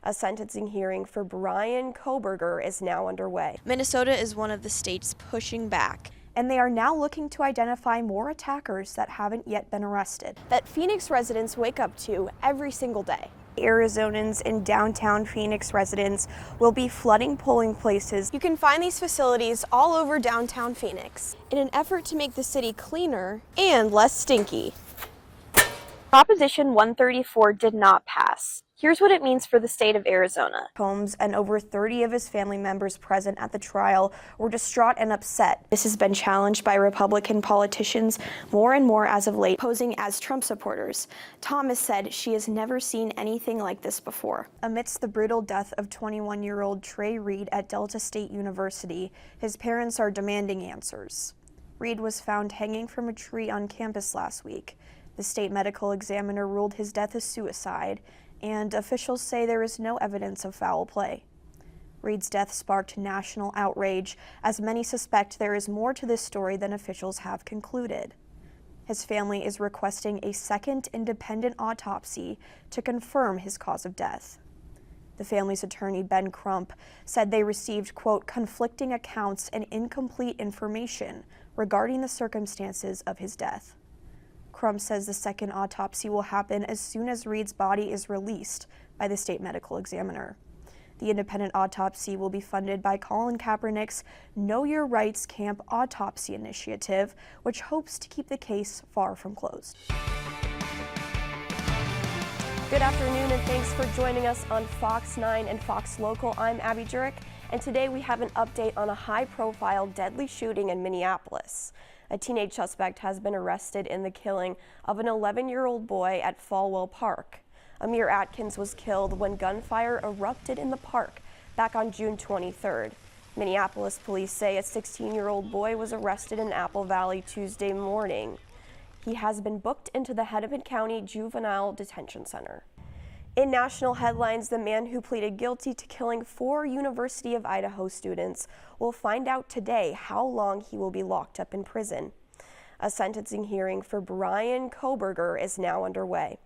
A sentencing hearing for Brian Koberger is now underway. Minnesota is one of the states pushing back, and they are now looking to identify more attackers that haven't yet been arrested, that Phoenix residents wake up to every single day. Arizonans and downtown Phoenix residents will be flooding polling places. You can find these facilities all over downtown Phoenix in an effort to make the city cleaner and less stinky. Proposition 134 did not pass. Here's what it means for the state of Arizona. Holmes and over 30 of his family members present at the trial were distraught and upset. This has been challenged by Republican politicians more and more as of late, posing as Trump supporters. Thomas said she has never seen anything like this before. Amidst the brutal death of 21-year-old Trey Reed at Delta State University, his parents are demanding answers. Reed was found hanging from a tree on campus last week. The state medical examiner ruled his death a suicide, and officials say there is no evidence of foul play. Reed's death sparked national outrage, as many suspect there is more to this story than officials have concluded. His family is requesting a second independent autopsy to confirm his cause of death. The family's attorney, Ben Crump, said they received, quote, conflicting accounts and incomplete information regarding the circumstances of his death. Crump says the second autopsy will happen as soon as Reed's body is released by the state medical examiner. The independent autopsy will be funded by Colin Kaepernick's Know Your Rights Camp Autopsy Initiative, which hopes to keep the case far from closed. Good afternoon, and thanks for joining us on Fox 9 and Fox Local. I'm Abby Jurek, and today we have an update on a high-profile deadly shooting in Minneapolis. A teenage suspect has been arrested in the killing of an 11-year-old boy at Falwell Park. Amir Atkins was killed when gunfire erupted in the park back on June 23rd. Minneapolis police say a 16-year-old boy was arrested in Apple Valley Tuesday morning. He has been booked into the Hennepin County Juvenile Detention Center. In national headlines, the man who pleaded guilty to killing 4 University of Idaho students will find out today how long he will be locked up in prison. A sentencing hearing for Brian Koberger is now underway.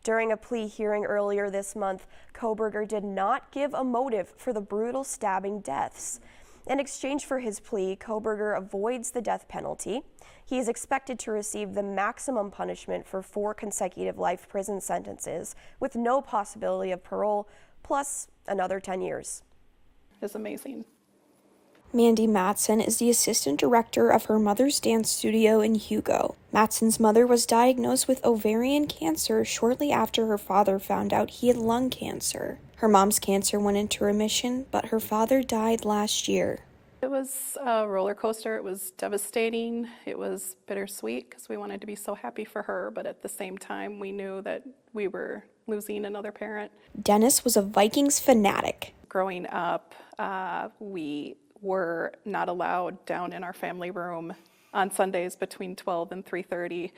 During a plea hearing earlier this month, Koberger did not give a motive for the brutal stabbing deaths. In exchange for his plea, Koberger avoids the death penalty. He is expected to receive the maximum punishment for 4 consecutive life prison sentences with no possibility of parole, plus another 10 years. It's amazing. Mandy Matson is the assistant director of her mother's dance studio in Hugo. Matson's mother was diagnosed with ovarian cancer shortly after her father found out he had lung cancer. Her mom's cancer went into remission, but her father died last year. It was a roller coaster. It was devastating. It was bittersweet because we wanted to be so happy for her, but at the same time, we knew that we were losing another parent. Dennis was a Vikings fanatic. Growing up, we were not allowed down in our family room on Sundays between 12 and 3:30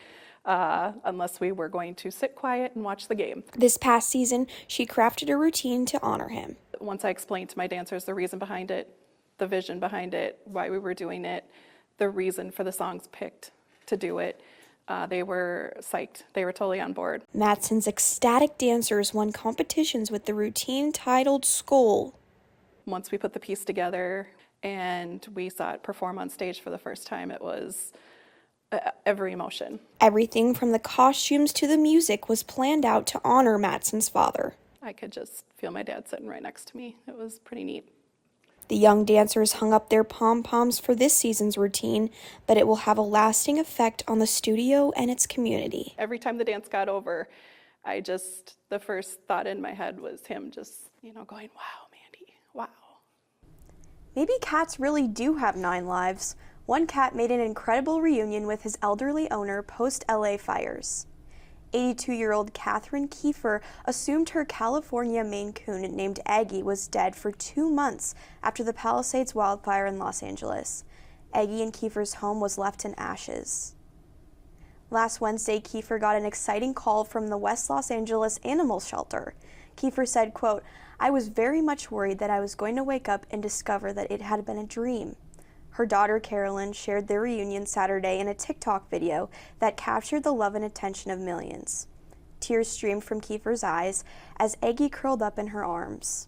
unless we were going to sit quiet and watch the game. This past season, she crafted a routine to honor him. Once I explained to my dancers the reason behind it, the vision behind it, why we were doing it, the reason for the songs picked to do it, they were psyched. They were totally on board. Matson's ecstatic dancers won competitions with the routine titled Skull. Once we put the piece together and we saw it perform on stage for the first time, it was every emotion. Everything from the costumes to the music was planned out to honor Matson's father. I could just feel my dad sitting right next to me. It was pretty neat. The young dancers hung up their pom-poms for this season's routine, but it will have a lasting effect on the studio and its community. Every time the dance got over, the first thought in my head was him just, going, wow, Mandy, wow. Maybe cats really do have 9 lives. One cat made an incredible reunion with his elderly owner post-LA fires. 82-year-old Catherine Kiefer assumed her California Maine Coon named Aggie was dead for 2 months after the Palisades wildfire in Los Angeles. Aggie and Kiefer's home was left in ashes. Last Wednesday, Kiefer got an exciting call from the West Los Angeles Animal Shelter. Kiefer said, quote, "I was very much worried that I was going to wake up and discover that it had been a dream." Her daughter, Carolyn, shared their reunion Saturday in a TikTok video that captured the love and attention of millions. Tears streamed from Kiefer's eyes as Aggie curled up in her arms.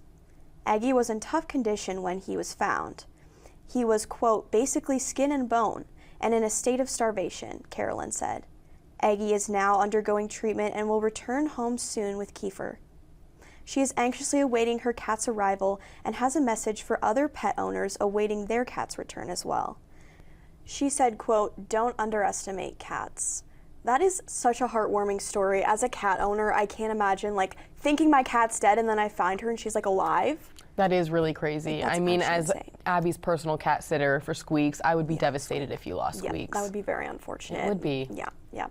Aggie was in tough condition when he was found. He was, quote, basically skin and bone and in a state of starvation, Carolyn said. Aggie is now undergoing treatment and will return home soon with Kiefer. She is anxiously awaiting her cat's arrival and has a message for other pet owners awaiting their cat's return as well. She said, quote, don't underestimate cats. That is such a heartwarming story. As a cat owner, I can't imagine thinking my cat's dead and then I find her and she's alive. That is really crazy. That's I mean, actually as insane. Abby's personal cat sitter for Squeaks, I would be devastated if you lost Yeah, Squeaks. that would be very unfortunate. It would be. Yeah.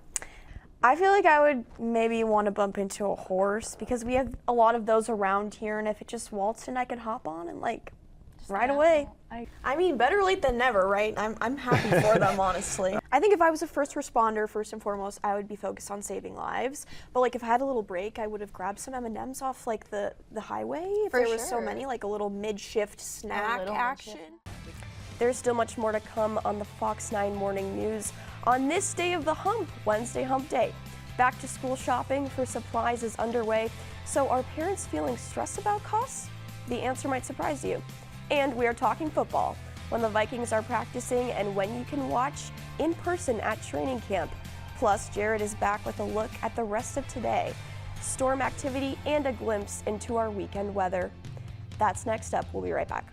I feel like I would maybe want to bump into a horse because we have a lot of those around here, and if it just waltzed in, I could hop on and right away. I mean, better late than never, right? I'm happy for them, honestly. I think if I was a first responder, first and foremost, I would be focused on saving lives. But if I had a little break, I would have grabbed some M&Ms off the highway if there was so many, a little mid-shift snack action. There's still much more to come on the Fox 9 Morning News on this day of the hump, Wednesday Hump Day. Back to school shopping for supplies is underway, so are parents feeling stressed about costs? The answer might surprise you. And we are talking football, when the Vikings are practicing and when you can watch in person at training camp. Plus, Jared is back with a look at the rest of today, storm activity, and a glimpse into our weekend weather. That's next up. We'll be right back.